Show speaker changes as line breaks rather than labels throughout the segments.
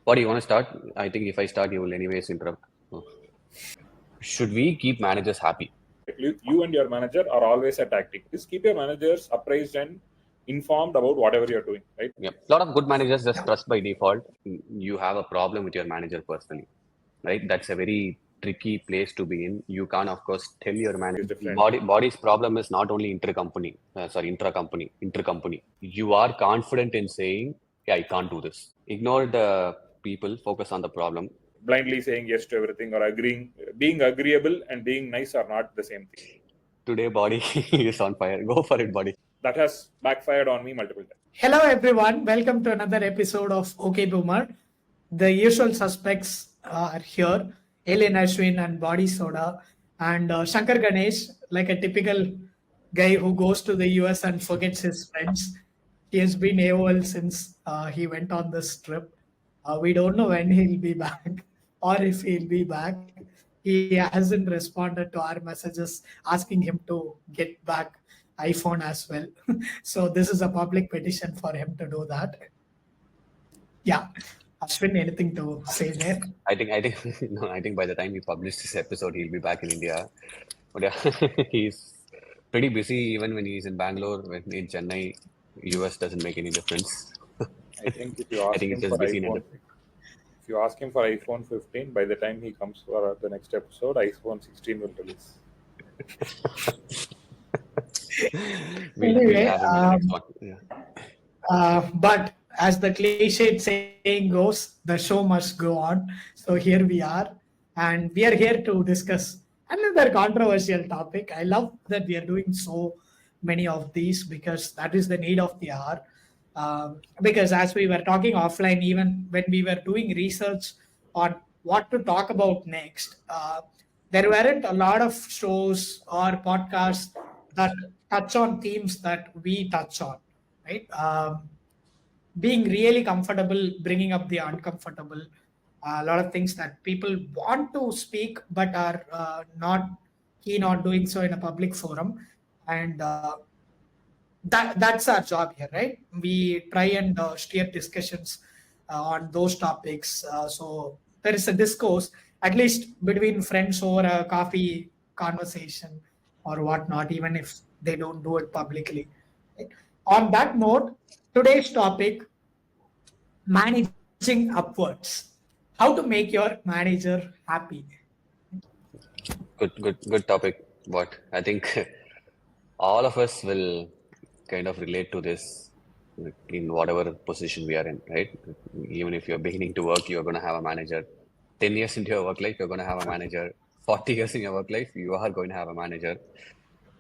What do you want to start? I think if I start, you will anyways interrupt. Oh. Should we keep managers happy?
You and your manager are always a tactic. Just keep your managers appraised and informed about whatever you're doing, right?
Yeah. A lot of good managers just trust by default. You have a problem with your manager personally, right? That's a very tricky place to be in. You can't, of course, tell your manager.
Is different.
Body's problem is not only intercompany. You are confident in saying, yeah, I can't do this. Ignore the people, focus on the problem.
Blindly saying yes to everything or agreeing, being agreeable and being nice are not the same thing.
Today, body is on fire. Go for it, body.
That has backfired on me multiple times.
Hello, everyone. Welcome to another episode of OK Boomer. The usual suspects are here Alien Ashwin and Body Soda, and Shankar Ganesh, like a typical guy who goes to the US and forgets his friends. He has been AOL since he went on this trip. We don't know when he'll be back or if he'll be back. He hasn't responded to our messages asking him to get back iPhone as well. So this is a public petition for him to do that. Yeah. Ashwin, anything to say there?
I think no. I think by the time we publish this episode, he'll be back in India. But yeah, he's pretty busy even when he's in Bangalore. When in Chennai, US doesn't make any difference.
I think if you ask him
he's
for
just busy in
iPhone, if you ask him for iPhone 15, by the time he comes for the next episode, iPhone 16 will release.
Anyway,
have him in the next one. Yeah.
but as the cliched saying goes, the show must go on. So here we are, and we are here to discuss another controversial topic. I love that we are doing so many of these because that is the need of the hour. Because as we were talking offline, even when we were doing research on what to talk about next, there weren't a lot of shows or podcasts that touch on themes that we touch on, right? Being really comfortable, bringing up the uncomfortable, a lot of things that people want to speak but are not keen on doing so in a public forum. And that's our job here, right? We try and steer discussions on those topics. So there is a discourse, at least between friends over a coffee conversation or whatnot, even if they don't do it publicly. Right? On that note, today's topic, managing upwards. How to make your manager happy.
Good topic. But I think all of us will kind of relate to this in whatever position we are in, right? Even if you're beginning to work, you're going to have a manager. 10 years into your work life, you're going to have a manager. 40 years in your work life, you are going to have a manager.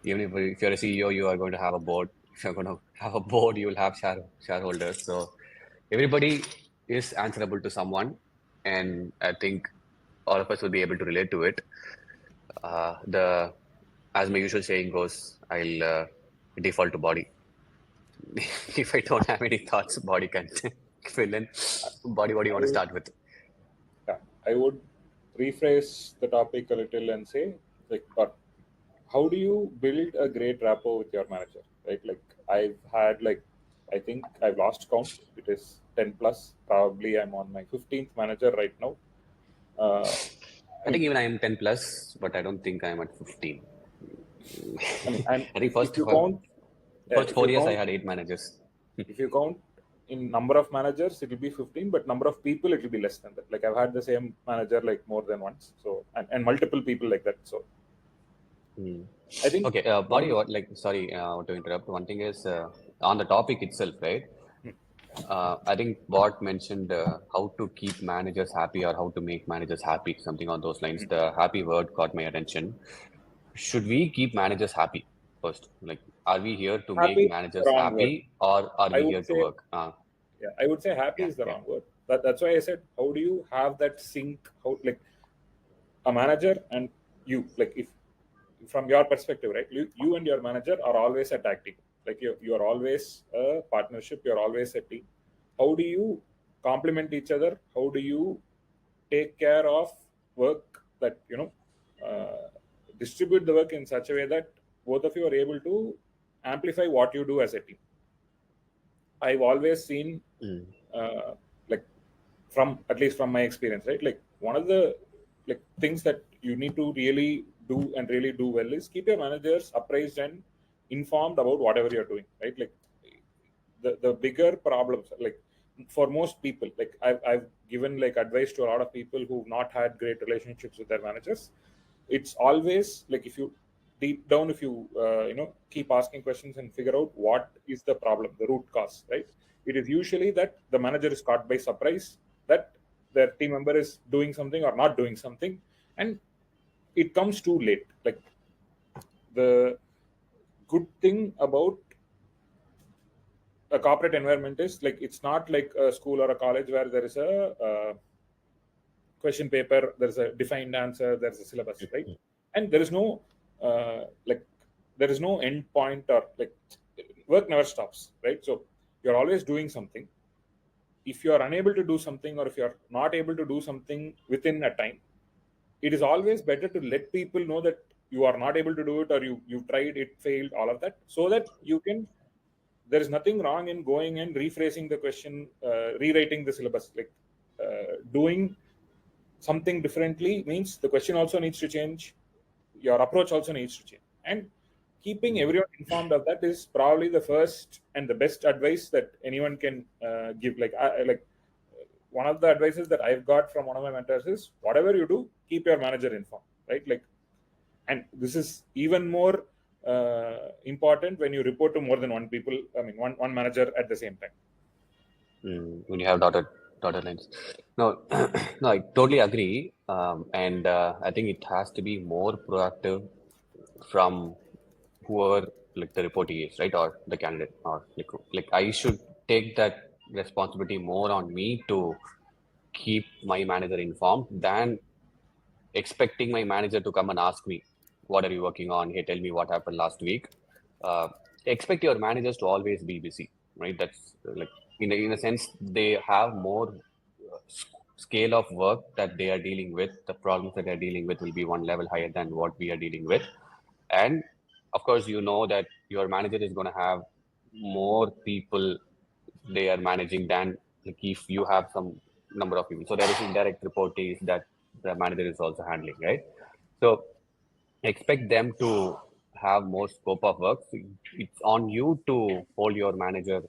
Even if you're a CEO, you are going to have a board. If you're going to have a board, you will have shareholders. So everybody is answerable to someone. And I think all of us will be able to relate to it. As my usual saying goes, I'll default to body. If I don't have any thoughts, body can fill in. Body, what do you want to start with?
Yeah, I would rephrase the topic a little and say, like, but how do you build a great rapport with your manager, right? Like, I've had, like, I think I've lost count. It is 10 plus. Probably I'm on my 15th manager right now.
I think even I am 10 plus, but I don't think I'm at 15.
I
think
if you count,
first 4 years I
count,
had 8 managers.
if you count in number of managers, it will be 15, but number of people, it will be less than that. Like I've had the same manager like more than once, so and multiple people like that. So I think
Okay, body, sorry to interrupt. One thing is on the topic itself, right? I think Bot mentioned how to keep managers happy or how to make managers happy, something on those lines. The happy word caught my attention. Should we keep managers happy first? Like, are we here to
happy
make
is
managers
the wrong word.
happy or are
I
we
would
here
say,
to work?
yeah, I would say happy is the wrong word. That's why I said, how do you have that sync? How, like, a manager and you, like, if from your perspective, right? You and your manager are always a tag team. Like you are always a partnership. You're always a team. How do you complement each other? How do you take care of work that distribute the work in such a way that both of you are able to amplify what you do as a team? I've always seen like from at least from my experience, right? Like one of the like things that you need to really do and really do well is keep your managers apprised and informed about whatever you're doing, right? Like the bigger problems, like for most people, like I've given like advice to a lot of people who've not had great relationships with their managers. It's always like, if you deep down, if you keep asking questions and figure out what is the problem, the root cause, right? It is usually that the manager is caught by surprise that their team member is doing something or not doing something, and it comes too late. Like the good thing about a corporate environment is, like, it's not like a school or a college where there is a question paper, there's a defined answer, there's a syllabus, right? And there is no like there is no end point, or like work never stops, right? So you're always doing something. If you are unable to do something, or if you're not able to do something within a time, it is always better to let people know that you are not able to do it, or you tried, it failed, all of that, so that you can, there is nothing wrong in going and rephrasing the question, rewriting the syllabus. Like doing something differently means the question also needs to change, your approach also needs to change, and keeping everyone informed of that is probably the first and the best advice that anyone can give. Like one of the advices that I've got from one of my mentors is, whatever you do, keep your manager informed, right? Like, and this is even more important when you report to more than one people. I mean, one manager at the same time.
When you have dotted lines. No, no, I totally agree. And I think it has to be more proactive from whoever like the reportee is, right, or the candidate, or like I should take that responsibility more on me to keep my manager informed than expecting my manager to come and ask me, what are you working on? Hey, tell me what happened last week. Expect your managers to always be busy, right? That's like, in a sense, they have more scale of work that they are dealing with. The problems that they're dealing with will be one level higher than what we are dealing with. And of course, you know that your manager is going to have more people they are managing than like if you have some number of people. So there is indirect reportees that the manager is also handling, right? So expect them to have more scope of work. So it's on you to hold your manager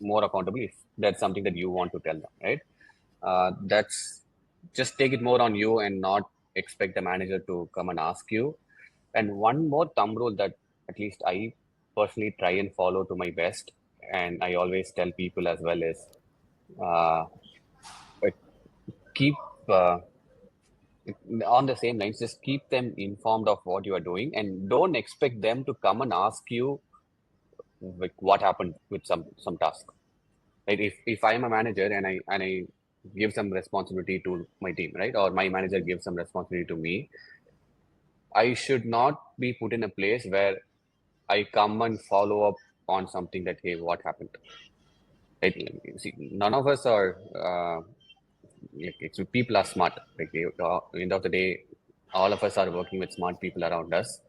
more accountable if that's something that you want to tell them, right? That's just take it more on you and not expect the manager to come and ask you. And one more thumb rule that at least I personally try and follow to my best, and I always tell people as well, is uh, keep on the same lines, just keep them informed of what you are doing, and don't expect them to come and ask you like what happened with some task. Right? If I'm a manager and I give some responsibility to my team, right, or my manager gives some responsibility to me, I should not be put in a place where I come and follow up on something that, hey, what happened? Right? See, none of us are people are smart. Like end of the day, all of us are working with smart people around us,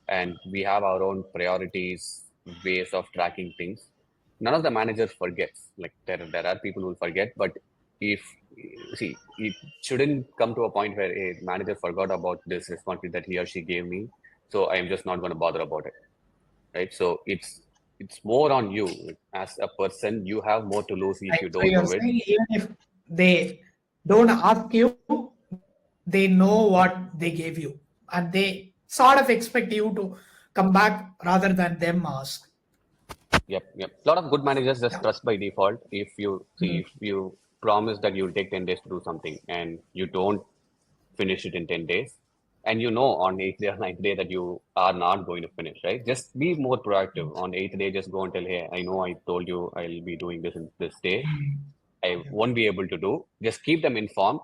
and we have our own priorities, ways of tracking things. None of the managers forgets. Like there are people who forget, but if see, it shouldn't come to a point where a manager forgot about this responsibility that he or she gave me, so I am just not going to bother about it, right? So it's more on you as a person. You have more to lose if
Right.
you
So
don't
you're
do it.
saying even if they don't ask you, they know what they gave you, and they sort of expect you to come back rather than them ask.
Yep. A lot of good managers just
Yeah.
trust by default. If you see,
Mm.
if you promise that you'll take 10 days to do something and you don't finish it in 10 days, and you know on 8th day or 9th day that you are not going to finish, right? Just be more proactive. On 8th day, just go and tell, hey, I know I told you I'll be doing this in this day. I won't be able to do. Just keep them informed.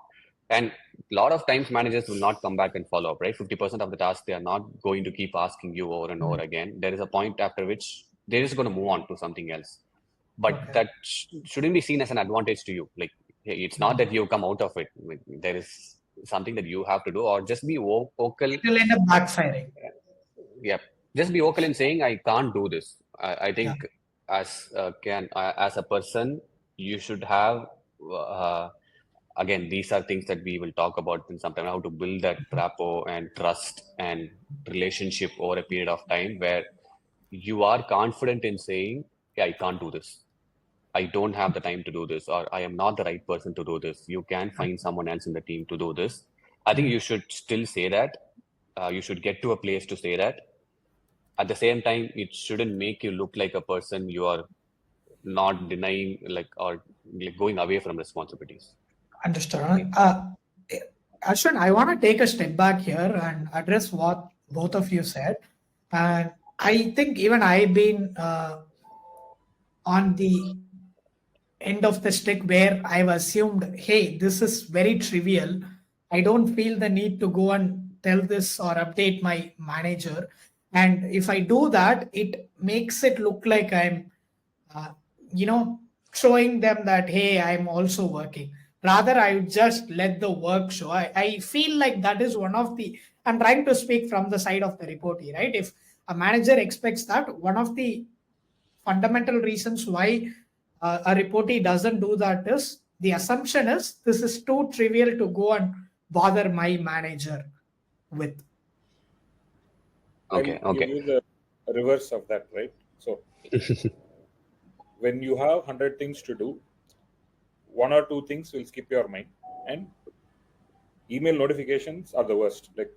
And a lot of times managers will not come back and follow up, right? 50% of the tasks, they are not going to keep asking you over and over again. There is a point after which they're just going to move on to something else. But
Okay.
that shouldn't be seen as an advantage to you. Like, hey, it's not that you come out of it. There is something that you have to do, or just be vocal.
It will end up backfiring.
Yeah, just be vocal in saying, I can't do this. I
Yeah.
think as a person, you should have again, these are things that we will talk about in some time, how to build that rapport and trust and relationship over a period of time where you are confident in saying, yeah, I can't do this. I don't have the time to do this, or I am not the right person to do this. You can find someone else in the team to do this. I think you should still say that. You should get to a place to say that. At the same time, it shouldn't make you look like a person you are not denying, like, or like going away from responsibilities.
Understood. Ashwin, I want to take a step back here and address what both of you said. And I think even I've been on the end of the stick where I've assumed, hey, this is very trivial. I don't feel the need to go and tell this or update my manager. And if I do that, it makes it look like I'm, uh, you know, showing them that, hey, I'm also working. Rather, I would just let the work show. I feel like that is one of the, I'm trying to speak from the side of the reportee, right? If a manager expects that, one of the fundamental reasons why a reportee doesn't do that is the assumption is this is too trivial to go and bother my manager with.
Okay,
I'll give
okay.
you the reverse of that, right? So when you have 100 things to do, one or two things will skip your mind, and email notifications are the worst. Like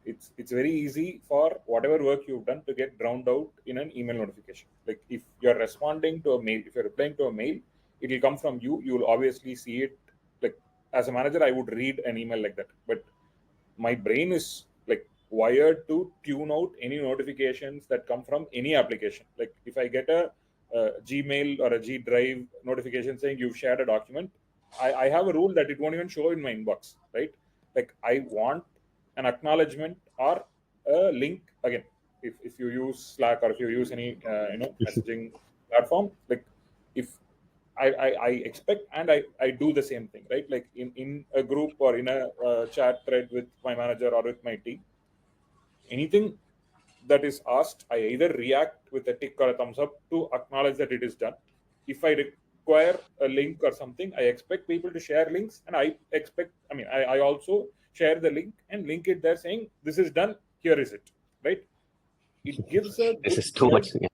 it's very easy for whatever work you've done to get drowned out in an email notification. Like if you're responding to a mail, if you're replying to a mail, it will come from you. You will obviously see it. Like as a manager, I would read an email like that, but my brain is like wired to tune out any notifications that come from any application. Like if I get a Gmail or a G Drive notification saying you've shared a document, I have a rule that it won't even show in my inbox, right? Like I want an acknowledgement or a link again. If you use Slack or if you use any messaging platform, like if I expect and I do the same thing, right? Like in a group or in a chat thread with my manager or with my team, anything that is asked, I either react with a tick or a thumbs up to acknowledge that it is done. If I require a link or something, I expect people to share links, and I also share the link and link it there saying, this is done, here is it, right? It gives a
This
good
is too
clear.
much. Yeah,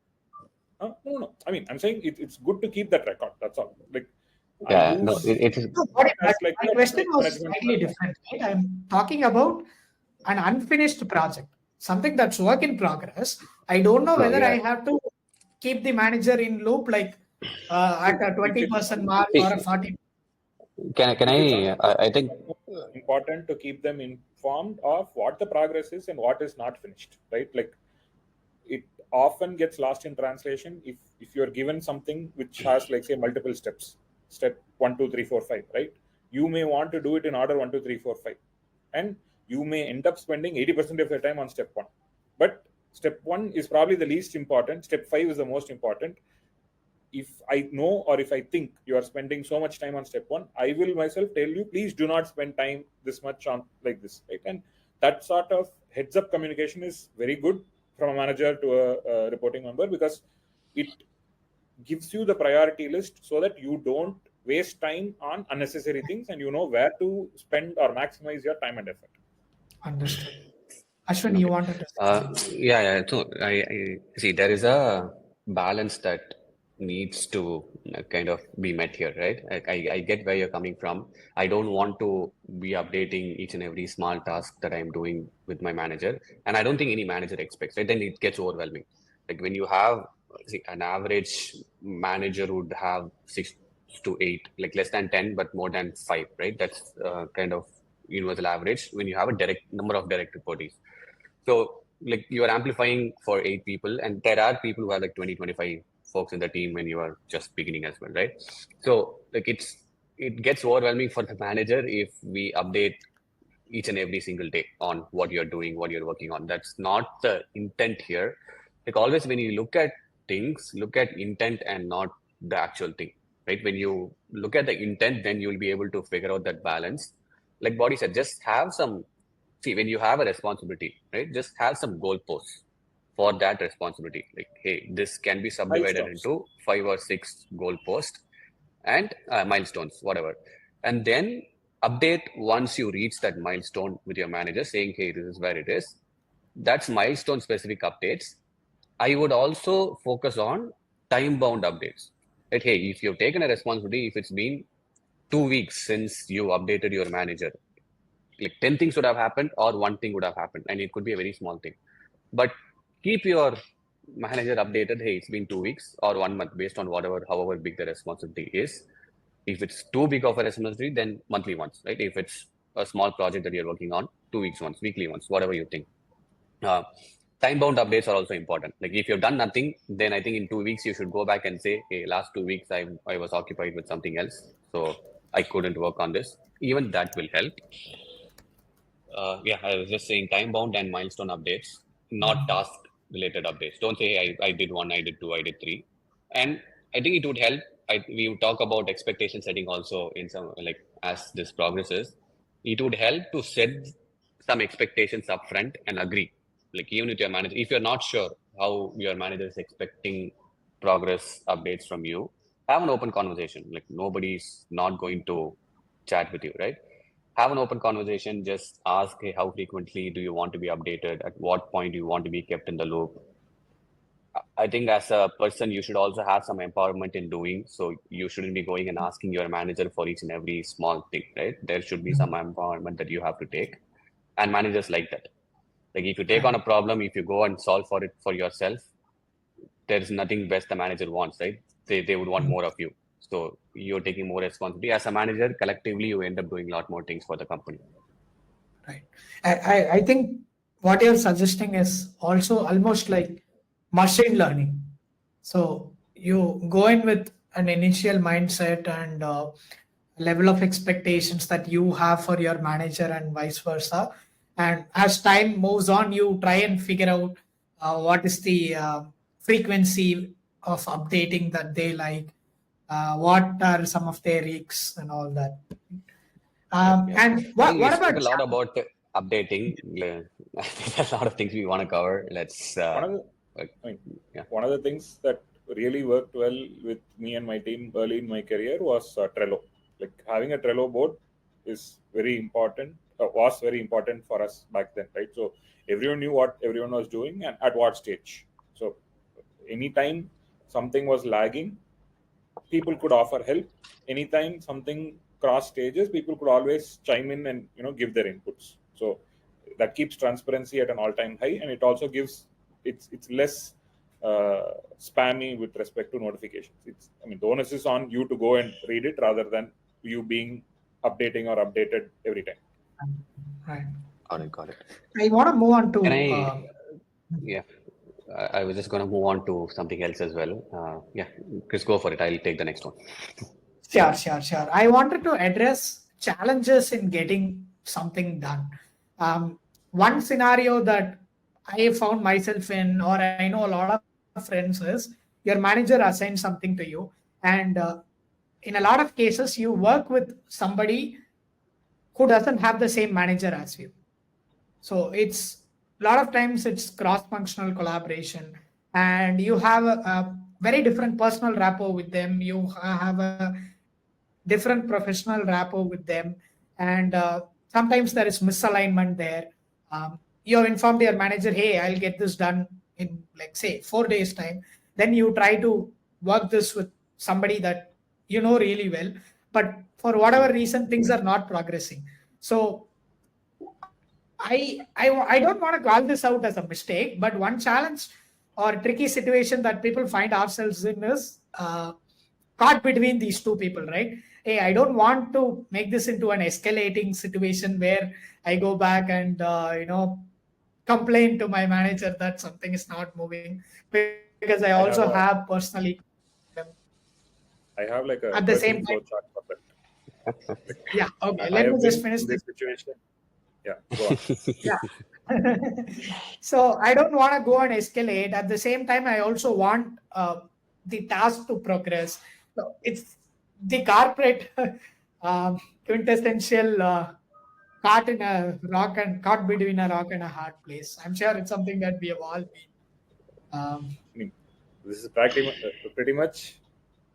No. I mean, I'm saying it's good to keep that record. That's all. Like, I
yeah. No,
use
it is.
No, got it,
as
but
like
my
a
question was
management
slightly
platform.
different, right? I'm talking about an unfinished project, something that's work in progress. I don't know
No,
whether I
yeah.
have to keep the manager in loop, like at a
If it's
20% mark or a
See,
40.
can
if it's
I? I think.
important to keep them informed of what the progress is and what is not finished, right? Like it often gets lost in translation if you're given something which has like say multiple steps, step 1 2 3 4 5, right? You may want to do it in order 1 2 3 4 5, and you may end up spending 80% of your time on step 1, but step 1 is probably the least important, step 5 is the most important. If I know or if I think you are spending so much time on step 1, I will myself tell you, please do not spend time this much on like this, right? And that sort of heads up communication is very good from a manager to a reporting member, because it gives you the priority list so that you don't waste time on unnecessary things and you know where to spend or maximize your time and effort.
Understood. Ashwin, you
Okay.
wanted to say something.
Yeah. So I see there is a balance that needs to kind of be met here, right? I get where you're coming from. I don't want to be updating each and every small task that I'm doing with my manager, and I don't think any manager expects it. Then it gets overwhelming. Like when you have, see, an average manager would have 6 to 8, like less than 10, but more than 5, right? That's kind of universal average when you have a direct number of direct reportees. So like you are amplifying for 8 people, and there are people who have like 20, 25 folks in the team when you are just beginning as well, right? So like it gets overwhelming for the manager if we update each and every single day on what you're doing, what you're working on. That's not the intent here. Like always, when you look at things, look at intent and not the actual thing, right? When you look at the intent, then you'll be able to figure out that balance. Like Body said, just have some, see, when you have a responsibility, right? Just have some goalposts for that responsibility. Like, hey, this can be subdivided
Milestones.
into 5 or 6 goalposts and milestones, whatever. And then Update once you reach that milestone with your manager saying, hey, this is where it is. That's milestone specific updates. I would also focus on time bound updates. That, hey, if you've taken a responsibility, if it's been 2 weeks since you updated your manager, like 10 things would have happened or one thing would have happened, and it could be a very small thing. But keep your manager updated. Hey, it's been 2 weeks or 1 month based on however big the responsibility is. If it's too big of a responsibility, then monthly once, right? If it's a small project that you're working on, 2 weeks once, weekly once, whatever you think. Time-bound updates are also important. Like if you've done nothing, then I think in 2 weeks you should go back and say, hey, last 2 weeks I was occupied with something else, so I couldn't work on this. Even that will help. Yeah, I was just saying time-bound and milestone updates, not task-related updates. Don't say, hey, I did one, I did two, I did three. And I think it would help. We would talk about expectation setting also in some, like as this progresses. It would help to set some expectations upfront and agree. Like even with your manager, if you're not sure how your manager is expecting progress updates from you, have an open conversation. Like nobody's not going to chat with you, right? Have an open conversation. Just ask, hey, how frequently do you want to be updated? At what point do you want to be kept in the loop? I think as a person, you should also have some empowerment in doing. So you shouldn't be going and asking your manager for each and every small thing, right? There should be some empowerment that you have to take. And managers like that. Like if you take on a problem, if you go and solve for it for yourself, there's nothing best the manager wants, right? They would want more of you. So you're taking more responsibility. As a manager, collectively, you end up doing a lot more things for the company.
Right. I think what you're suggesting is also almost like machine learning. So you go in with an initial mindset and level of expectations that you have for your manager and vice versa. And as time moves on, you try and figure out what is the frequency of updating that they like, what are some of their risks and all that. And
I think we
what
spoke
about
a lot about updating. There's a lot of things we want to cover. Let's.
One of the things that really worked well with me and my team early in my career was Trello. Like having a Trello board is very important. Was very important for us back then, right? So everyone knew what everyone was doing and at what stage. So anytime something was lagging, people could offer help. Anytime something cross stages, people could always chime in and give their inputs. So that keeps transparency at an all-time high, and it also gives it's less spammy with respect to notifications. The onus is on you to go and read it rather than you being updating or updated every time.
Right.
Got it.
I want to move on to.
Can I? Yeah. I was just going to move on to something else as well. Yeah, Chris, go for it. I'll take the next one.
Sure. I wanted to address challenges in getting something done. One scenario that I found myself in, or I know a lot of friends, is your manager assigns something to you, and in a lot of cases, you work with somebody who doesn't have the same manager as you. So it's a lot of times it's cross-functional collaboration, and you have a very different personal rapport with them. You have a different professional rapport with them, and sometimes there is misalignment there. You have informed your manager, hey, I'll get this done in, like, say 4 days time. Then you try to work this with somebody that you know really well, but for whatever reason things are not progressing. So I don't want to call this out as a mistake, but one challenge or tricky situation that people find ourselves in is caught between these two people, right? Hey, I don't want to make this into an escalating situation where I go back and complain to my manager that something is not moving, because I also have personally
I have like a
at the same
flow
time.
chart for that.
Yeah, okay.
I
Let me
have
just
been
finish
in
this.
this situation. Yeah, go on.
Yeah. So I don't want to go and escalate. At the same time, I also want the task to progress. So it's the corporate quintessential caught between a rock and a hard place. I'm sure it's something that we have all been.
This is pretty much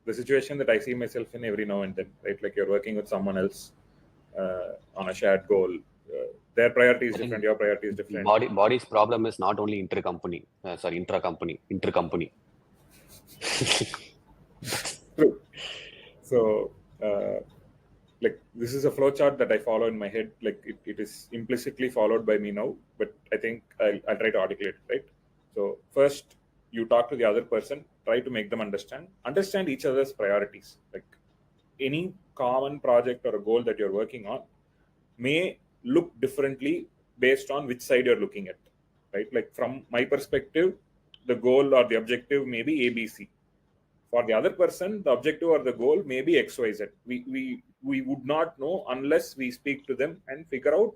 the situation that I see myself in every now and then, right? Like you're working with someone else, on a shared goal. Their priority is different, your priority is different.
Body's problem is not only intra-company.
True. So, like, this is a flowchart that I follow in my head. Like, it is implicitly followed by me now, but I think I'll try to articulate it, right? So, first, you talk to the other person, try to make them understand each other's priorities. Like, any common project or a goal that you're working on may look differently based on which side you're looking at, right? Like, from my perspective, the goal or the objective may be ABC. For the other person, the objective or the goal may be XYZ. We would not know unless we speak to them and figure out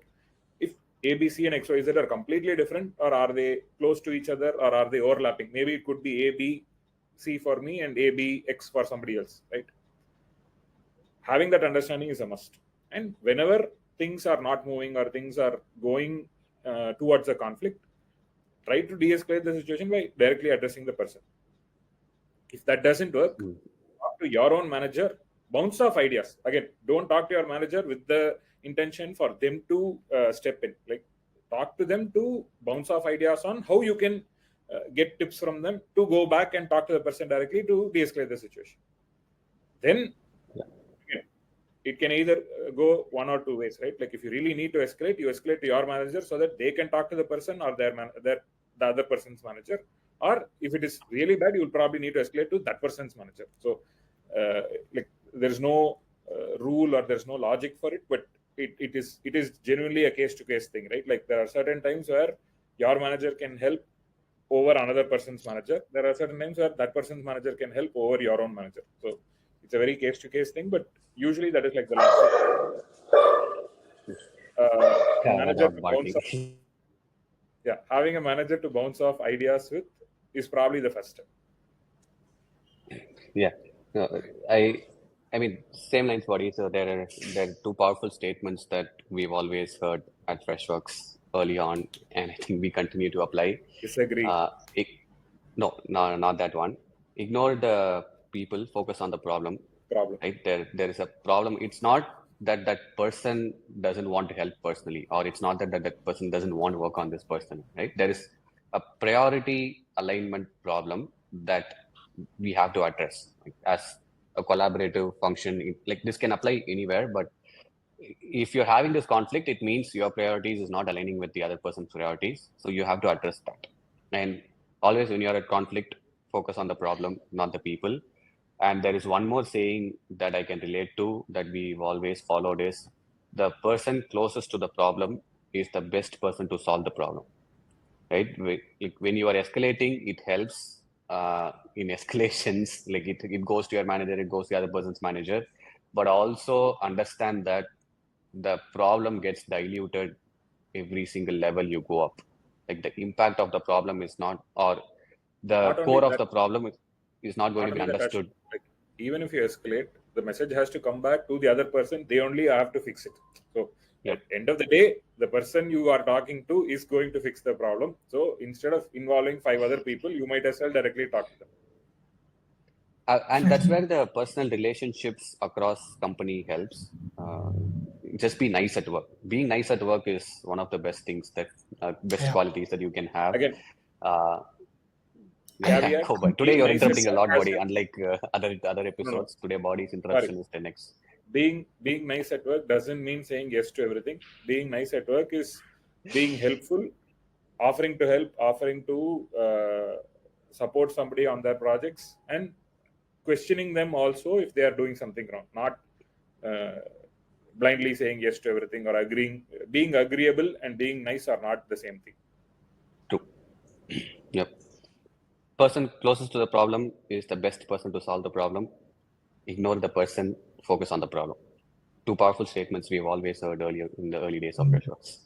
if ABC and XYZ are completely different, or are they close to each other, or are they overlapping. Maybe it could be ABC for me and ABX for somebody else, right? Having that understanding is a must. And whenever things are not moving or things are going towards a conflict, try to de-escalate the situation by directly addressing the person. If that doesn't work, talk to your own manager, bounce off ideas. Again, don't talk to your manager with the intention for them to step in. Like, talk to them to bounce off ideas on how you can get tips from them to go back and talk to the person directly to de-escalate the situation. Then it can either go one or two ways, right? Like, if you really need to escalate, you escalate to your manager so that they can talk to the person or the other person's manager. Or if it is really bad, you'll probably need to escalate to that person's manager. So, like, there's no rule or there's no logic for it, but it is genuinely a case-to-case thing, right? Like, there are certain times where your manager can help over another person's manager. There are certain times where that person's manager can help over your own manager. So, it's a very case-to-case thing, but usually that is like the last manager to bounce off. Yeah, having a manager to bounce off ideas with is probably the first step.
Yeah, I mean, same lines, buddy. So there are two powerful statements that we've always heard at Freshworks early on, and I think we continue to apply.
Disagree.
No, not that one. Ignore the people, focus on the problem. Right? There is a problem. It's not that person doesn't want to help personally, or it's not that person doesn't want to work on this person, right? There is a priority alignment problem that we have to address, like, as a collaborative function. Like, this can apply anywhere, but if you're having this conflict, it means your priorities is not aligning with the other person's priorities. So you have to address that. And always when you're at conflict, focus on the problem, not the people. And there is one more saying that I can relate to that we've always followed is, the person closest to the problem is the best person to solve the problem, right? Like, when you are escalating, it helps in escalations. Like, it goes to your manager, it goes to the other person's manager, but also understand that the problem gets diluted every single level you go up. Like, the impact of the problem is not, or the core of the problem is not going to be understood.
Like, even if you escalate, the message has to come back to the other person. They only have to fix it. So at the end of the day, the person you are talking to is going to fix the problem. So instead of involving 5 other people, you might as well directly talk to them.
And that's where the personal relationships across company helps. Just be nice at work. Being nice at work is one of the best things that best qualities that you can have.
Again,
but today you're interrupting a lot, body. Unlike other episodes, today body's interruption is 10x.
Being nice at work doesn't mean saying yes to everything. Being nice at work is being helpful, offering to help, offering to support somebody on their projects, and questioning them also if they are doing something wrong. Not blindly saying yes to everything or agreeing. Being agreeable and being nice are not the same thing.
True. Yep. Person closest to the problem is the best person to solve the problem. Ignore the person, focus on the problem. Two powerful statements we've always heard earlier in the early days of Freshworks.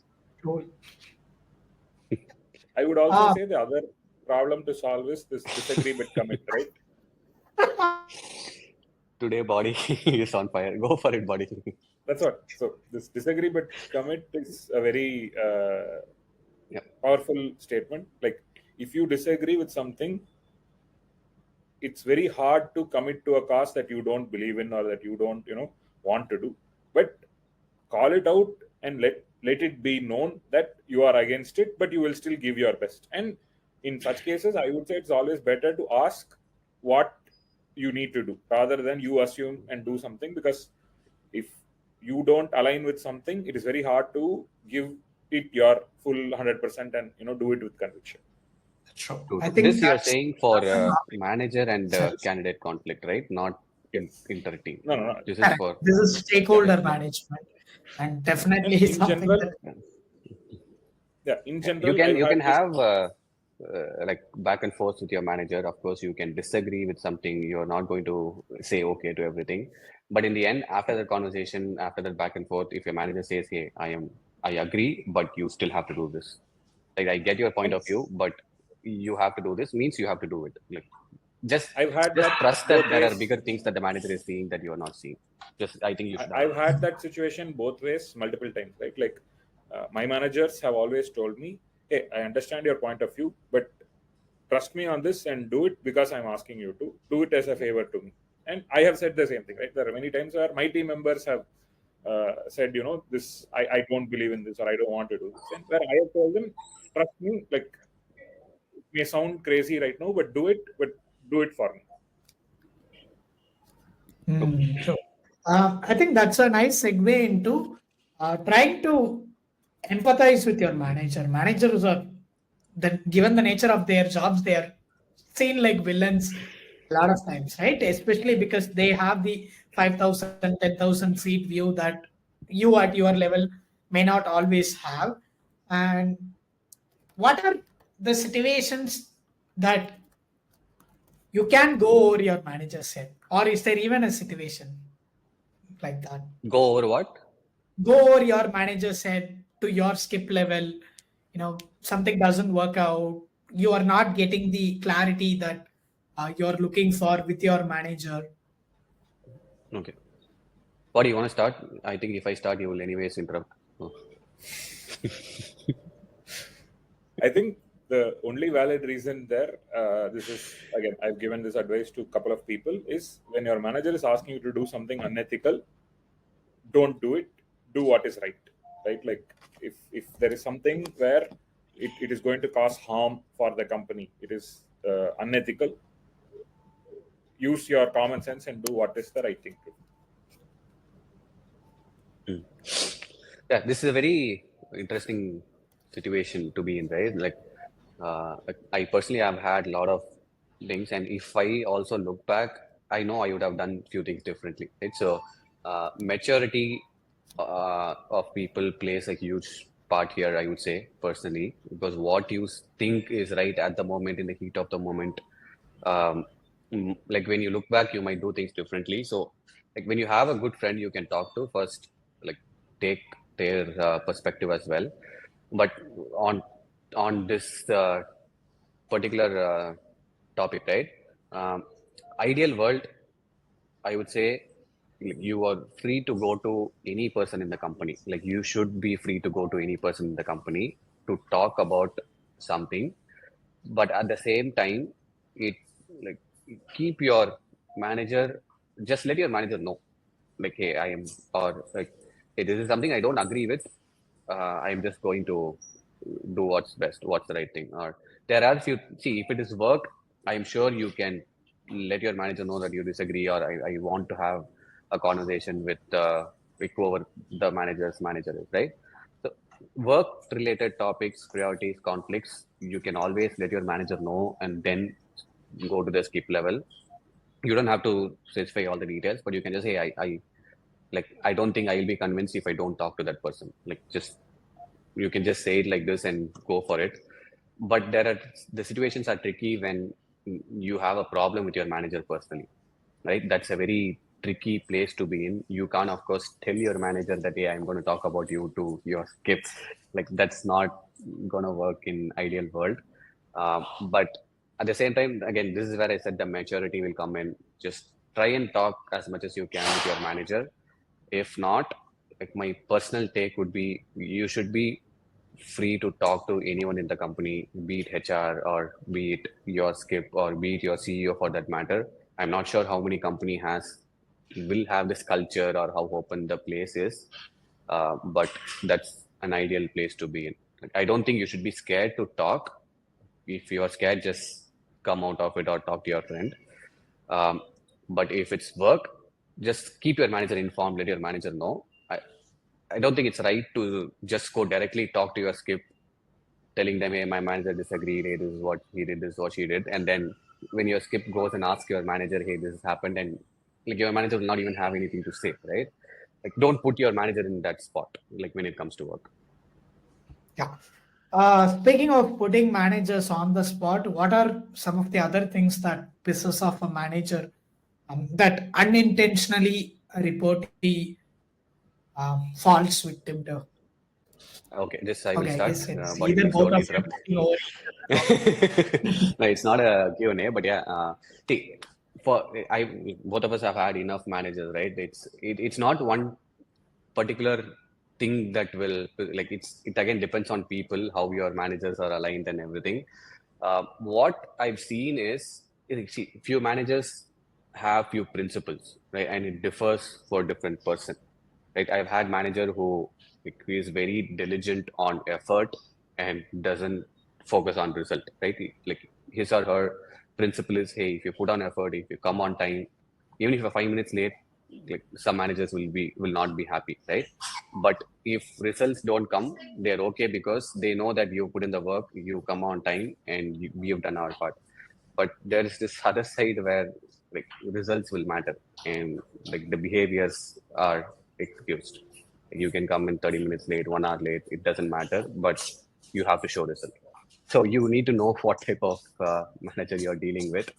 I would also say the other problem to solve is this disagree but commit, right?
Today body is on fire. Go for it, body.
That's what. So this disagree but commit is a very powerful statement. Like, if you disagree with something, it's very hard to commit to a cause that you don't believe in or that you don't, want to do. But call it out and let it be known that you are against it, but you will still give your best. And in such cases, I would say it's always better to ask what you need to do rather than you assume and do something, because if you don't align with something, it is very hard to give it your full 100% and do it with conviction.
True.
True.
I
This
think
you're
that's
saying for
an
manager and
itself.
candidate conflict, right? Not
Yes.
inter-team.
No.
This is
Correct.
for
This is
Yeah.
stakeholder management, and
And
definitely
in
something
general,
that
in
you
general,
can
I've
you can
had this.
have like back and forth with your manager. Of course, you can disagree with something. You're not going to say okay to everything, but in the end, after the conversation, after that back and forth, if your manager says, "Hey, I agree, but you still have to do this," like I get your point
And
of view, but you have to do this means you have to do it. Like just
I've had
just
that
trust that
both
there are
ways.
bigger things that the manager is seeing that you are not seeing. Just I think you should have.
I've had that situation both ways multiple times, right? Like my managers have always told me, "Hey, I understand your point of view, but trust me on this and do it because I'm asking you to do it as a favor to me." And I have said the same thing, right? There are many times where my team members have said, this I don't believe in this, or I don't want to do this, and where I have told them, trust me, like it may sound crazy right now, but do it for me.
True. I think that's a nice segue into trying to empathize with your manager. Managers are, that given the nature of their jobs, they are seen like villains a lot of times, right? Especially because they have the 5,000, 10,000 feet view that you at your level may not always have. And what are the situations that you can go over your manager's head? Or is there even a situation like that?
Go over what?
Go over your manager's head to your skip level. Something doesn't work out. You are not getting the clarity that you're looking for with your manager.
Okay. What do you want to start? I think if I start, you will anyways interrupt. Oh.
I think the only valid reason there, this is again, I've given this advice to a couple of people, is when your manager is asking you to do something unethical, don't do it. Do what is right, right? Like if there is something where it is going to cause harm for the company, it is unethical. Use your common sense and do what is the right thing to do.
Yeah, this is a very interesting situation to be in, right? Like, I personally have had a lot of things, and if I also look back, I know I would have done few things differently, right? So, maturity of people plays a huge part here, I would say, personally, because what you think is right at the moment, in the heat of the moment, um, like when you look back, you might do things differently. So, like when you have a good friend you can talk to first, like take their perspective as well. But on on this particular topic, right? Um, Ideal world, I would say you are free to go to any person in the company. Like you should be free to go to any person in the company to talk about something, but at the same time, it like keep your manager. Just let your manager know, like, hey, I am, or like, hey, this is something I don't agree with. I'm just going to do what's best, what's the right thing. Or there are few. See, if it is work, I'm sure you can let your manager know that you disagree, or I want to have a conversation with whoever the manager's manager is, right? So work related topics, priorities, conflicts, you can always let your manager know and then go to the skip level. You don't have to specify all the details, but you can just say, I don't think I'll be convinced if I don't talk to that person. Like just you can just say it like this and go for it. But the situations are tricky when you have a problem with your manager personally, right? That's a very tricky place to be in. You can't, of course, tell your manager that, hey, I'm going to talk about you to your skip. Like that's not going to work in ideal world. But at the same time, again, this is where I said the maturity will come in. Just try and talk as much as you can with your manager. If not, like my personal take would be, you should be free to talk to anyone in the company, be it HR or be it your skip or be it your CEO for that matter. I'm not sure how many company will have this culture or how open the place is. but that's an ideal place to be in. Like, I don't think you should be scared to talk. If you are scared, just come out of it or talk to your friend. Um, but if it's work, just keep your manager informed. Let your manager know. I don't think it's right to just go directly talk to your skip, telling them, hey, my manager disagreed. Hey, this is what he did. This is what she did. And then when your skip goes and asks your manager, hey, this has happened, and like your manager will not even have anything to say, right? Like, don't put your manager in that spot. Like when it comes to work.
Yeah. Speaking of putting managers on the spot, what are some of the other things that pisses off a manager that unintentionally report the false victim to?
Okay, this I will
Okay, I
start.
guess it's
Body,
either
please
both
don't
of you
interrupt.
talking over
No, it's not a Q&A, but yeah. See, for both of us have had enough managers, right? It's not one particular thing that will like it again depends on people how your managers are aligned and everything. What I've seen is see, few managers have few principles, right, and it differs for different person, right? I've had manager who like, is very diligent on effort and doesn't focus on result, right? Like his or her principle is, hey, if you put on effort, if you come on time, even if you're 5 minutes late, like some managers will not be happy, right? But if results don't come, they're okay because they know that you put in the work, you come on time, and we have done our part. But there is this other side where like results will matter, and like the behaviors are excused. You can come in 30 minutes late, 1 hour late, it doesn't matter, but you have to show result. So you need to know what type of manager you're dealing with,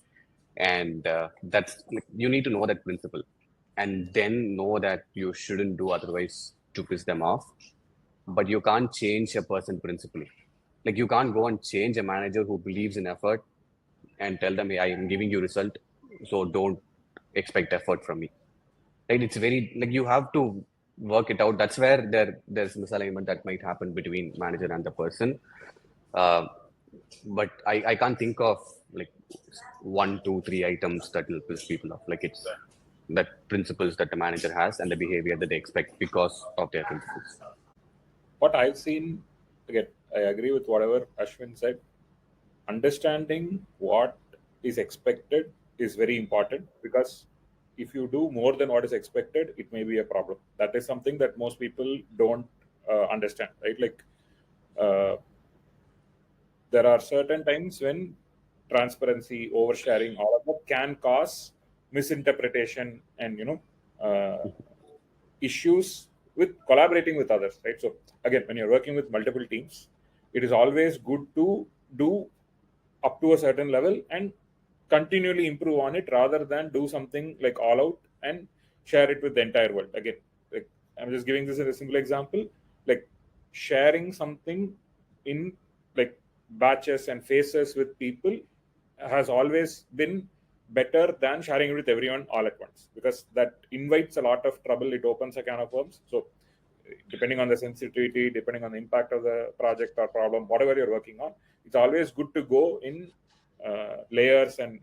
and that's like, you need to know that principle, and then know that you shouldn't do otherwise to piss them off. But you can't change a person principally. Like you can't go and change a manager who believes in effort and tell them, hey, I am giving you result, so don't expect effort from me. Right? It's very like you have to work it out. That's where there's misalignment that might happen between manager and the person. Uh, but I can't think of like 1, 2, 3 items that will piss people off. Like it's that principles that the manager has and the behavior that they expect because of their principles.
What I've seen, again, I agree with whatever Ashwin said. Understanding what is expected is very important, because if you do more than what is expected, it may be a problem. That is something that most people don't understand, right? Like, uh, there are certain times when transparency, oversharing, all of that can cause misinterpretation and issues with collaborating with others, right? So again, when you're working with multiple teams, it is always good to do up to a certain level and continually improve on it, rather than do something like all out and share it with the entire world. Again, like, I'm just giving this as a simple example. Like, sharing something in like batches and phases with people has always been better than sharing it with everyone all at once, because that invites a lot of trouble. It opens a can of worms. So depending on the sensitivity, depending on the impact of the project or problem, whatever you're working on, it's always good to go in layers and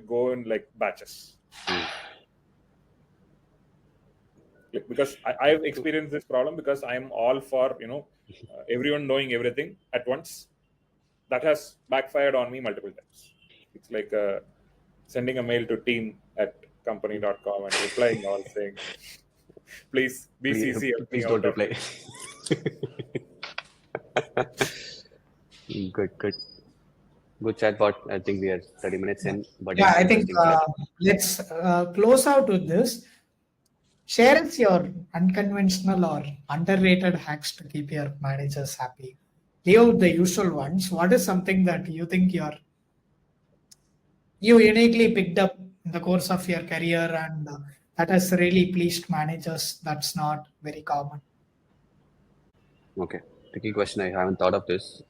go in like batches. Like, because I've experienced this problem, because I'm all for everyone knowing everything at once. That has backfired on me multiple times. It's like sending a mail to team@company.com and replying all saying, please
Please,
BCC me
please
out
don't
of
reply.
it.
Good chat bot. I think we are 30 minutes in, but
Yeah,
it's
I think
interesting chat.
let's close out with this. Share us your unconventional or underrated hacks to keep your managers happy. Leave out the usual ones. What is something that you think you uniquely picked up in the course of your career and that has really pleased managers? That's not very common.
Okay. Tricky question. I haven't thought of this.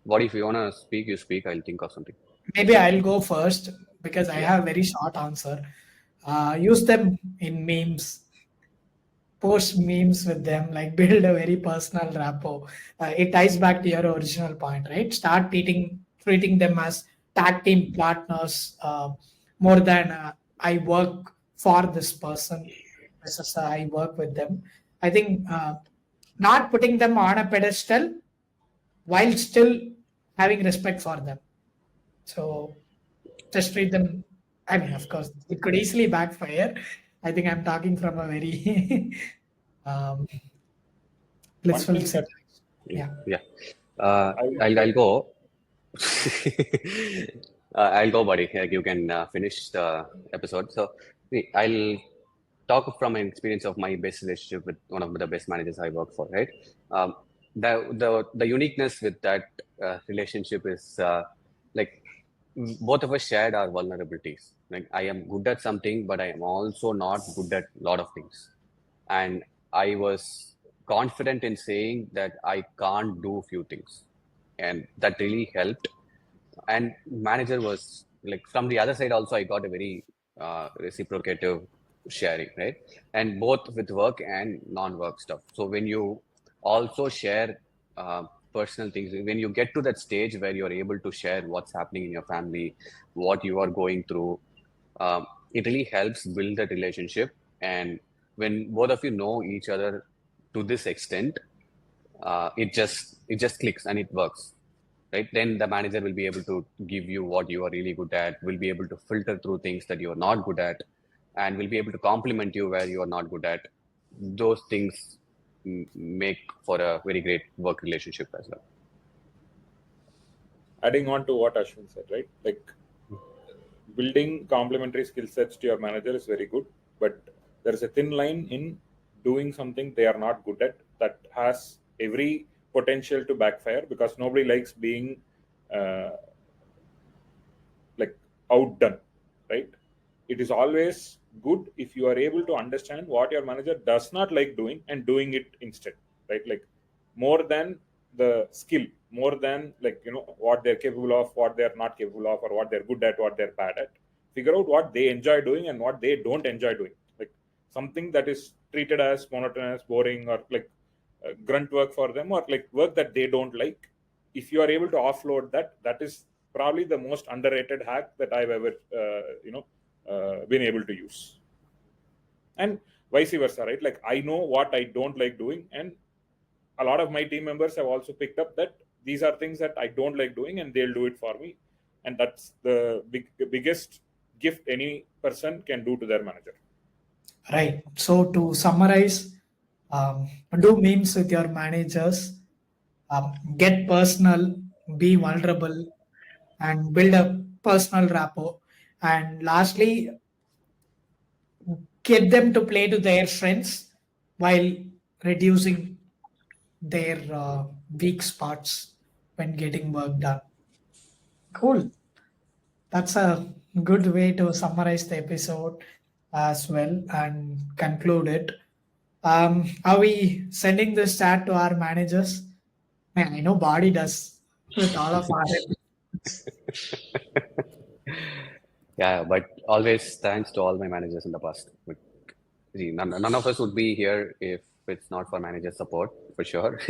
What if you wanna speak, you speak. I'll think of something.
Maybe I'll go first because I
Yeah.
have very short answer. Use them in memes, post memes with them, like build a very personal rapport. It ties back to your original point, right? Start treating them as tag team partners, more than I work for this person versus I work with them. I think not putting them on a pedestal while still having respect for them. So just treat them. I mean, of course, it could easily backfire. I think I'm talking from a very um,
One
blissful
thing that
situation. Yeah.
Yeah.
I would
I'll
say,
go. I'll go, buddy. You can finish the episode. So see, I'll talk from an experience of my best relationship with one of the best managers I work for. Right. Um, the uniqueness with that relationship is like both of us shared our vulnerabilities. Like I am good at something, but I am also not good at a lot of things. And I was confident in saying that I can't do few things, and that really helped. And manager was like from the other side also. I got a very reciprocative sharing, right? And both with work and non-work stuff. So when you also share personal things, when you get to that stage where you're able to share what's happening in your family, what you are going through, it really helps build that relationship. And when both of you know each other to this extent, it just clicks and it works, right? Then the manager will be able to give you what you are really good at, will be able to filter through things that you are not good at, and will be able to compliment you where you are not good at. Those things make for a very great work relationship as well.
adding on to what Ashwin said, right? Like building complementary skill sets to your manager is very good, but there's a thin line in doing something they are not good at that has every potential to backfire, because nobody likes being uh, like outdone, right? It is always good if you are able to understand what your manager does not like doing and doing it instead, right? Like more than the skill, more than like what they're capable of, what they're not capable of, or what they're good at, what they're bad at. Figure out what they enjoy doing and what they don't enjoy doing. Like something that is treated as monotonous, boring, or like grunt work for them, or like work that they don't like. If you are able to offload that, that is probably the most underrated hack that I've ever been able to use. And vice versa, right? Like I know what I don't like doing, and a lot of my team members have also picked up that these are things that I don't like doing, and they'll do it for me. And that's the biggest gift any person can do to their manager.
Right. So to summarize, do memes with your managers, get personal, be vulnerable, and build a personal rapport. And lastly, get them to play to their strengths while reducing their weak spots when getting work done. Cool. That's a good way to summarize the episode as well and conclude it. Are we sending this chat to our managers? Man, I know Body does with all of our
Yeah, but always thanks to all my managers in the past. But see, none of us would be here if it's not for manager support, for sure.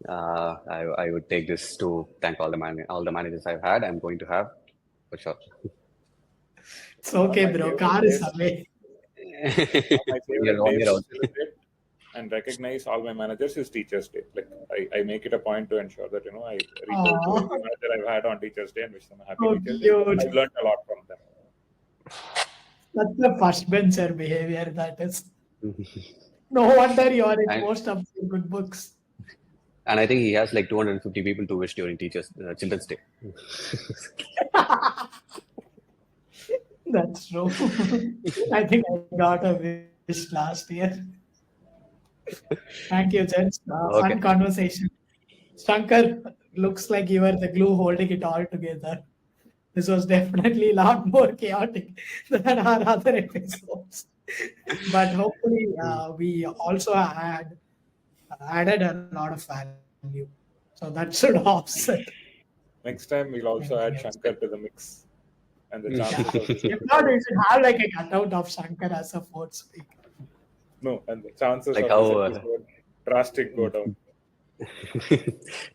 I would take this to thank all the managers I've had. I'm going to have, for sure.
It's
One of
okay,
my
bro.
favorite
Car is
days,
away.
one of my
You're
favorite
on
days
your
to
own.
celebrate and recognize all my managers is Teachers Day. Like I make it a point to ensure that I reach out to every
Oh,
manager I've had on Teachers Day and wish them a happy
so
Teachers Day, because
cute.
I've learned a lot from them.
That's the first bencher behavior, that is. No wonder you are in
And,
most of the good books.
and I think he has like 250 people to wish during Children's Day.
That's true. I think I got a wish last year. Thank you, gents.
Okay.
Fun conversation. Shankar, looks like you were the glue holding it all together. This was definitely a lot more chaotic than our other episodes. But hopefully, we also added a lot of value. So that should offset
Next time we'll also
anything
add
else.
Shankar to the mix, and the
Yeah.
chances of this
If not,
episode.
we should have like a cutout of Shankar as a fourth speaker.
No, and the chances
Like
of this
how,
episode drastic go down.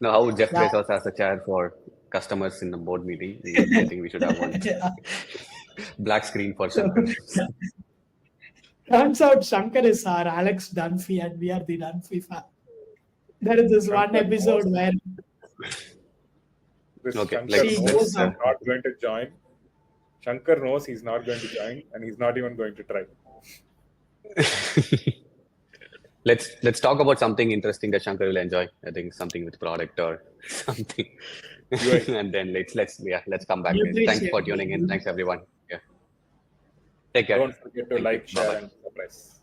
no, how Jeff
Yeah.
Bezos has a chair for customers in the board meeting. I think we should have one
Yeah.
black screen for Shankar.
Turns out Shankar is our Alex Dunphy and we are the Dunphy fan. There is this one
Shankar
episode
knows-
where
This
Okay,
Shankar
let's-
knows
let's,
he's not going to join. Shankar knows he's not going to join, and he's not even going to try.
let's talk about something interesting that Shankar will enjoy. I think something with product or something. And then let's come back.
Nutrition.
Thanks for tuning in. Thanks everyone. Yeah. Take care.
Don't forget to
Thank you.
like, share,
Bye-bye.
and subscribe.